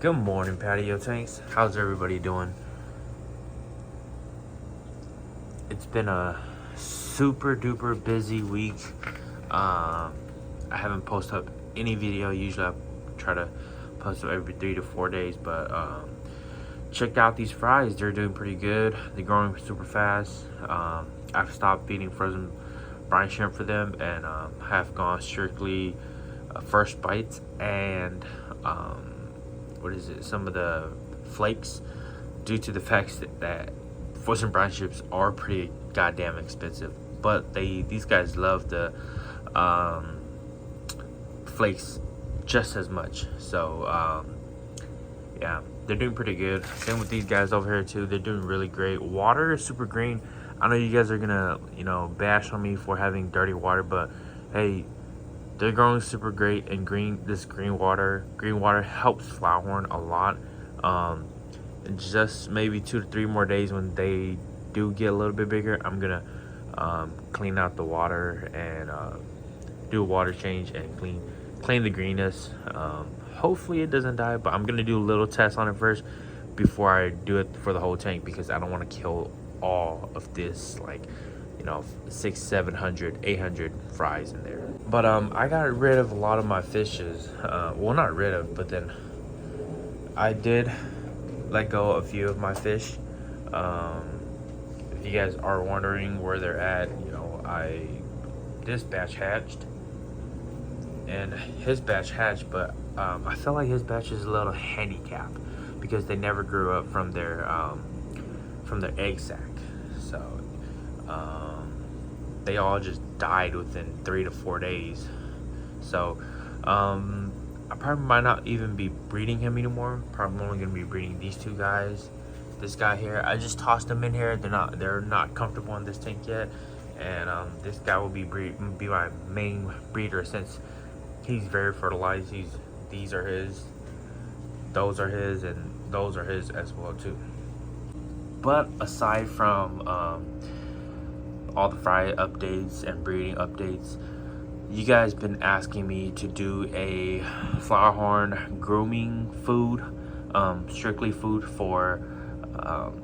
Good morning, patio tanks. How's everybody doing? It's been a super duper busy week. I haven't posted up any video. Usually I try to post up every 3 to 4 days, but check out these fries. They're doing pretty good. They're growing super fast. I've stopped feeding frozen brine shrimp for them and have gone strictly first bites and some of the flakes, due to the fact that frozen brine shrimps are pretty goddamn expensive, but these guys love the flakes just as much. So yeah, they're doing pretty good. Same with these guys over here too. They're doing really great. Water is super green. I know you guys are gonna bash on me for having dirty water, but hey, they're growing super great. And green water helps Flowerhorn a lot. Just maybe 2 to 3 more days, when they do get a little bit bigger, I'm gonna clean out the water and do a water change and clean the greenness. Hopefully it doesn't die, but I'm gonna do a little test on it first before I do it for the whole tank, because I don't want to kill all of this, 600, 700, 800 fries in there. But I got rid of a lot of my fishes. Well, not rid of, but then I did let go a few of my fish. If you guys are wondering where they're at, this batch hatched and his batch hatched, but I feel like his batch is a little handicapped because they never grew up from their egg sac. So they all just died within 3 to 4 days. So I probably might not even be breeding him anymore. Probably only gonna be breeding these 2 guys. This guy here, I just tossed them in here. They're not comfortable in this tank yet, and this guy will be my main breeder, since he's very fertilized. These are his, those are his, and those are his as well too. But aside from all the fry updates and breeding updates, you guys been asking me to do a Flowerhorn grooming food, strictly food for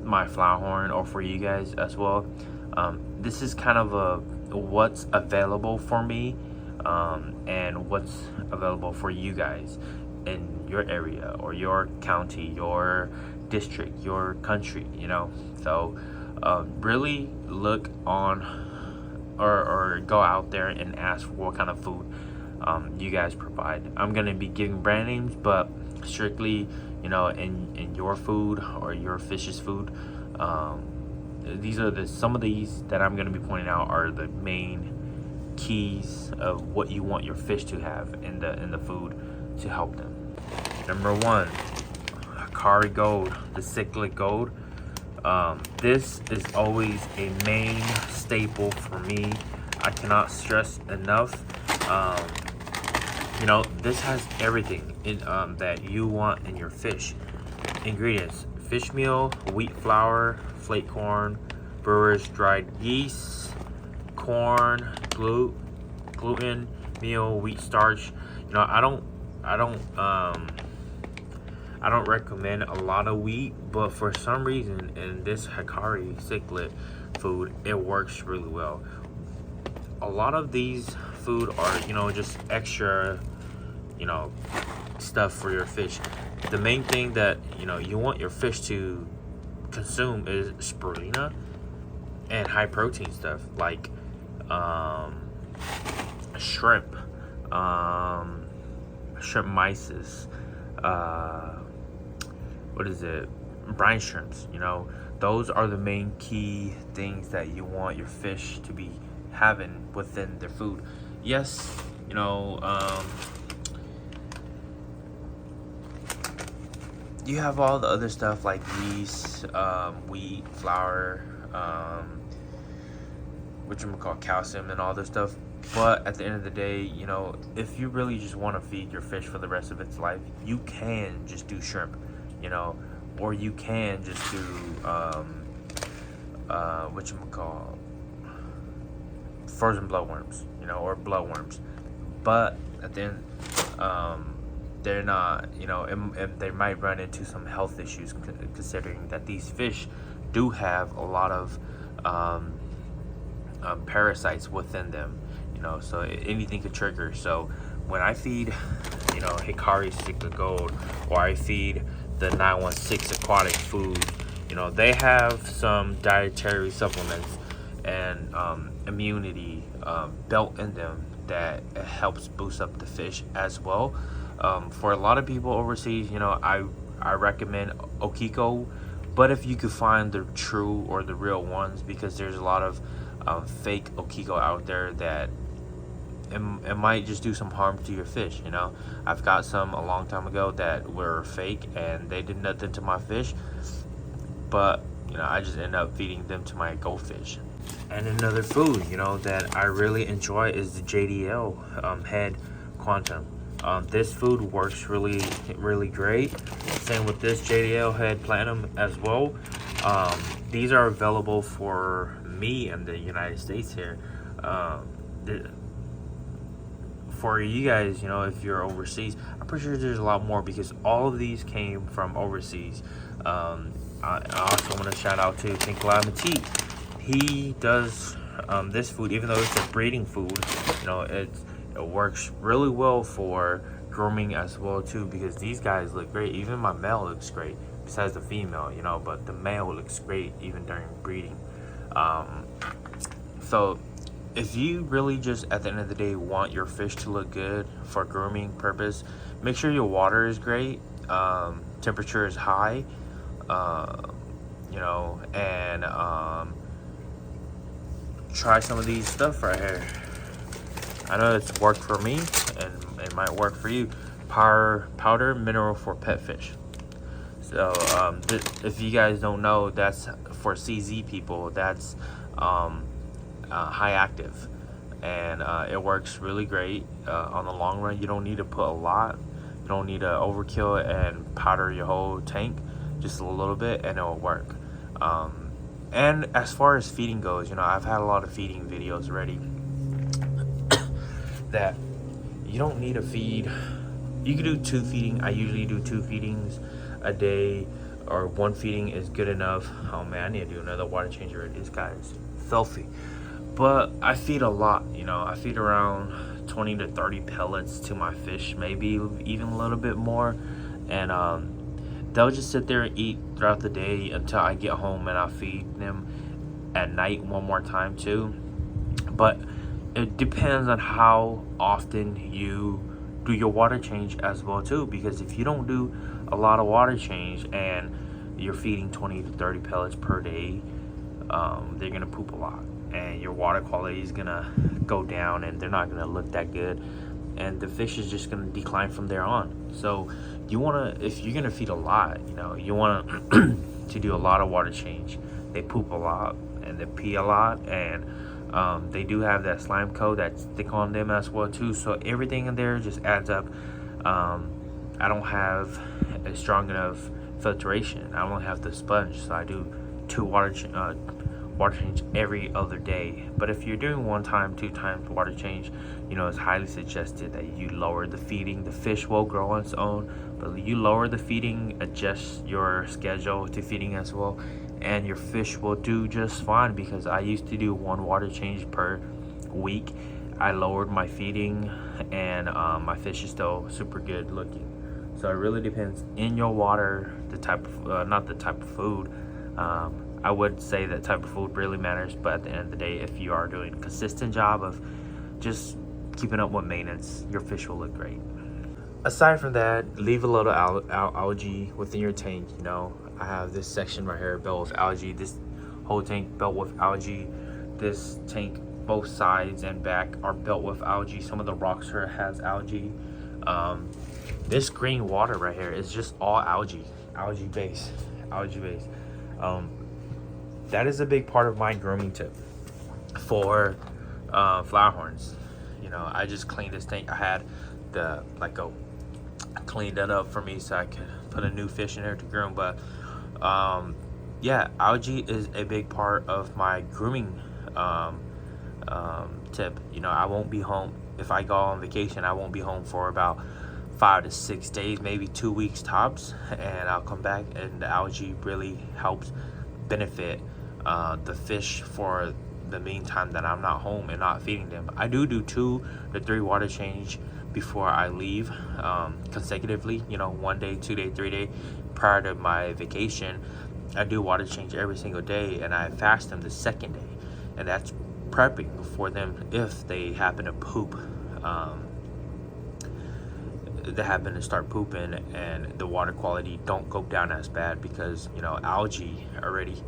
my Flowerhorn, or for you guys as well. This is kind of what's available for me, and what's available for you guys in your area or your county, your district, your country, So really look on or go out there and ask for what kind of food you guys provide. I'm gonna be giving brand names, but strictly in your food or your fish's food. These are some of these that I'm gonna be pointing out are the main keys of what you want your fish to have in the food to help them. Number 1, Hikari Gold, the cichlid gold. This is always a main staple for me. I cannot stress enough. This has everything that you want in your fish. Ingredients: fish meal, wheat flour, flake corn, brewer's dried yeast, corn, gluten, meal, wheat starch. I don't recommend a lot of wheat, but for some reason in this Hikari cichlid food, it works really well. A lot of these food are, just extra, stuff for your fish. The main thing that, you want your fish to consume is spirulina and high protein stuff like shrimp, shrimp mysis, brine shrimps. Those are the main key things that you want your fish to be having within their food. Yes, you have all the other stuff like yeast, wheat, flour, calcium and all this stuff. But at the end of the day, if you really just want to feed your fish for the rest of its life, you can just do shrimp, or you can just do frozen bloodworms, or bloodworms. But at the end, they're not, you know, and they might run into some health issues, considering that these fish do have a lot of parasites within them, you know, so anything could trigger. So when I feed, you know, Hikari Stick of Gold, or I feed the 916 aquatic food, you know, they have some dietary supplements and immunity built in them that helps boost up the fish as well. For a lot of people overseas, you know, I recommend Okiko, but if you could find the true or the real ones, because there's a lot of fake Okiko out there that it might just do some harm to your fish, you know. I've got some a long time ago that were fake and they did nothing to my fish, but you know, I just end up feeding them to my goldfish. And another food, you know, that I really enjoy is the JDL head quantum. This food works really great. Same with this JDL head platinum as well. These are available for me in the United States here. For you guys, you know, if you're overseas, I'm pretty sure there's a lot more, because all of these came from overseas. I also want to shout out to Pink Lamati. He does this food, even though it's a breeding food, you know, it works really well for grooming as well too, because these guys look great. Even my male looks great, besides the female, you know, but the male looks great even during breeding. So if you really just, at the end of the day, want your fish to look good for grooming purpose, make sure your water is great, temperature is high, you know, and try some of these stuff right here. I know it's worked for me, and it might work for you. Powder mineral for pet fish. So if you guys don't know, that's for CZ people. That's high active, and it works really great. On the long run, you don't need to put a lot. You don't need to overkill it and powder your whole tank. Just a little bit, and it'll work. And as far as feeding goes, you know, I've had a lot of feeding videos already that you don't need to feed. You can do 2 feeding. I usually do 2 feedings a day, or 1 feeding is good enough. Oh man, I need to do another water change already. This guy is filthy. But I feed a lot, you know. I feed around 20 to 30 pellets to my fish, maybe even a little bit more. And they'll just sit there and eat throughout the day until I get home, and I'll feed them at night one more time too. But it depends on how often you do your water change as well too, because if you don't do a lot of water change and you're feeding 20 to 30 pellets per day, they're gonna poop a lot, and your water quality is gonna go down, and they're not gonna look that good, and the fish is just gonna decline from there on. So you wanna, if you're gonna feed a lot, you know, you wanna to do a lot of water change. They poop a lot and they pee a lot, and they do have that slime coat that's thick on them as well too. So everything in there just adds up. I don't have a strong enough filtration. I only have the sponge, so I do 2 water change every other day. But if you're doing 1 time, 2 times water change, you know, it's highly suggested that you lower the feeding. The fish will grow on its own, but you lower the feeding, adjust your schedule to feeding as well, and your fish will do just fine. Because I used to do 1 water change per week. I lowered my feeding, and my fish is still super good looking. So it really depends in your water, the type of not the type of food. I would say that type of food really matters, but at the end of the day, if you are doing a consistent job of just keeping up with maintenance, your fish will look great. Aside from that, leave a little algae within your tank. You know, I have this section right here built with algae. This whole tank built with algae. This tank, both sides and back, are built with algae. Some of the rocks here has algae. This green water right here is just all algae base. That is a big part of my grooming tip for Flowerhorns. You know, I just cleaned this tank. I had the I cleaned that up for me so I could put a new fish in there to groom. But yeah, algae is a big part of my grooming tip. You know, I won't be home if I go on vacation. I won't be home for about 5 to 6 days, maybe 2 weeks tops, and I'll come back, and the algae really helps benefit the fish for the meantime that I'm not home and not feeding them. I do 2 to 3 water change before I leave, consecutively, 1 day, 2 day, 3 day. Prior to my vacation, I do water change every single day, and I fast them the second day, and that's prepping for them if they happen to poop. They happen to start pooping and the water quality don't go down as bad, because algae already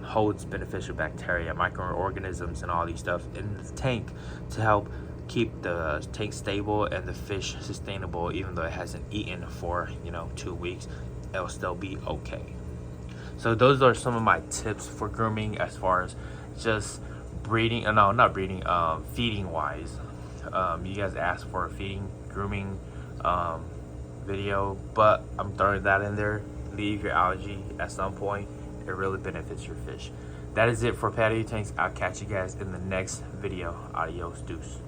holds beneficial bacteria, microorganisms, and all these stuff in the tank to help keep the tank stable and the fish sustainable. Even though it hasn't eaten for 2 weeks, it'll still be okay. So those are some of my tips for grooming as far as just breeding, no, not breeding, feeding wise. You guys asked for a feeding grooming video, but I'm throwing that in there. Leave your algae at some point. It really benefits your fish. That is it for patio tanks. I'll catch you guys in the next video. Adios, deuce.